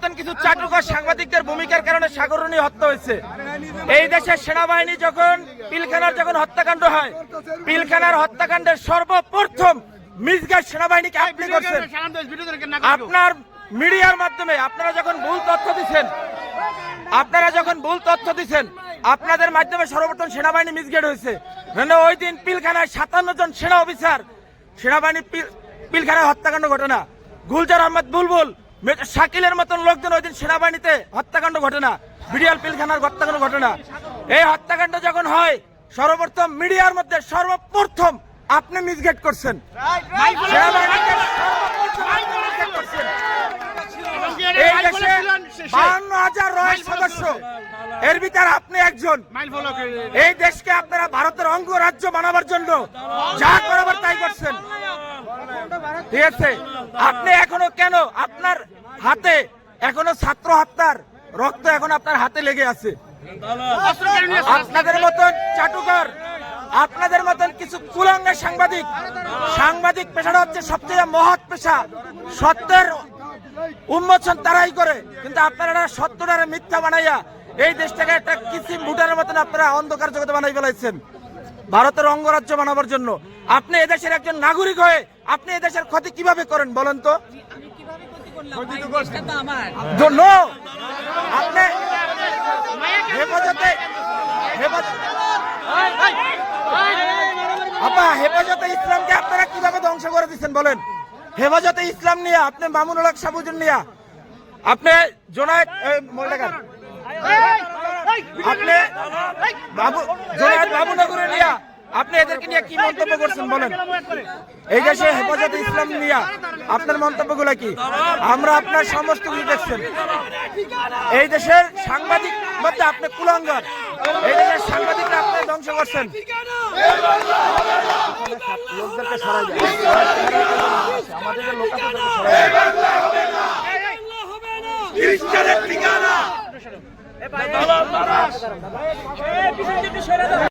মতন কিছু চাটুকার সাংবাদিকদের ভূমিকার কারণে সাগররণী হত্যা হয়েছে। এই দেশের সেনাবাহিনী যখন পিলখানার হত্যাকাণ্ড হয়, পিলখানার হত্যাকাণ্ডের সর্বপ্রথম মিসগাইড সেনাবাহিনীকে আপনি করছেন। আপনার মিডিয়ার মাধ্যমে আপনারা যখন ভুল তথ্য দিচ্ছেন, আপনাদের মাধ্যমে সর্বপ্রথম সেনাবাহিনী মিসগাইড হয়েছে। ওই দিন পিলখানায় 57 জন সেনা অফিসার সেনাবাহিনী পিলখানায় হত্যাকাণ্ড ঘটে না। গুলজার আহমদ বুলবুল, শাকিলের মতন লোকজন ওই দিন সেনাবাহিনীতে হত্যাকাণ্ড ঘটে না, বিডিআর পিলখানার হত্যাকাণ্ড ঘটে না। এই হত্যাকাণ্ড যখন হয়, সর্বপ্রথম মিডিয়ার মধ্যে সর্বপ্রথম আপনি মিসগাইড করছেন। এই দেশে 52,000 রয়েল সদস্য, এর ভিতরে আপনি একজন। এই দেশকে আপনারা ভারতের অঙ্গরাজ্য বানাবার জন্য যা করাবার তাই করছেন, ঠিক আছে? আপনি এখনো কেন আপনার হাতে এখনো ছাত্র হত্যার রক্ত এখন আপনার হাতে লেগে আছে? আপনাদের মতন চাটুকার, আপনাদের মতন কিছু কুলাঙ্গা সাংবাদিক পেশাটা হচ্ছে সবচেয়ে মহৎ পেশা। সত্যের উন্মোচন তারাই করে, কিন্তু আপনারা সত্যটারে মিথ্যা বানাইয়া এই দেশটাকে একটা কিসিম ভুটানের মতন আপনারা অন্ধকার জগতে বানাই ফেলাইছেন ভারতের অঙ্গরাজ্য বানাবার জন্য। আপনি এদেশের একজন নাগরিক হয়ে আপনি এদেশের ক্ষতি কিভাবে করেন বলেন তো? হেফাজতে ইসলামকে আপনারা কিভাবে ধ্বংস করে দিচ্ছেন বলেন? হেফাজতে ইসলাম নিয়ে আপনি মামুনুল হক সাবুজুর নিয়ে, আপনি জোনায়েদ আপনি জোনায়েদ বাবুনগরে নিয়ে আপনি এদেরকে নিয়ে কি মন্তব্য করছেন বলেন? এই দেশে হেফাজতে ইসলাম নিয়ে আপনার মন্তব্যগুলো কি? আমরা আপনার সমস্ত কিছু দেখছেন। এই দেশের সাংবাদিক মধ্যে আপনি কুলাঙ্গার, এই দেশের সাংবাদিকরা আপনি ধ্বংস করছেন। লোকদেরকে সরাই যায়, আমাদের লোক সরাই যায়।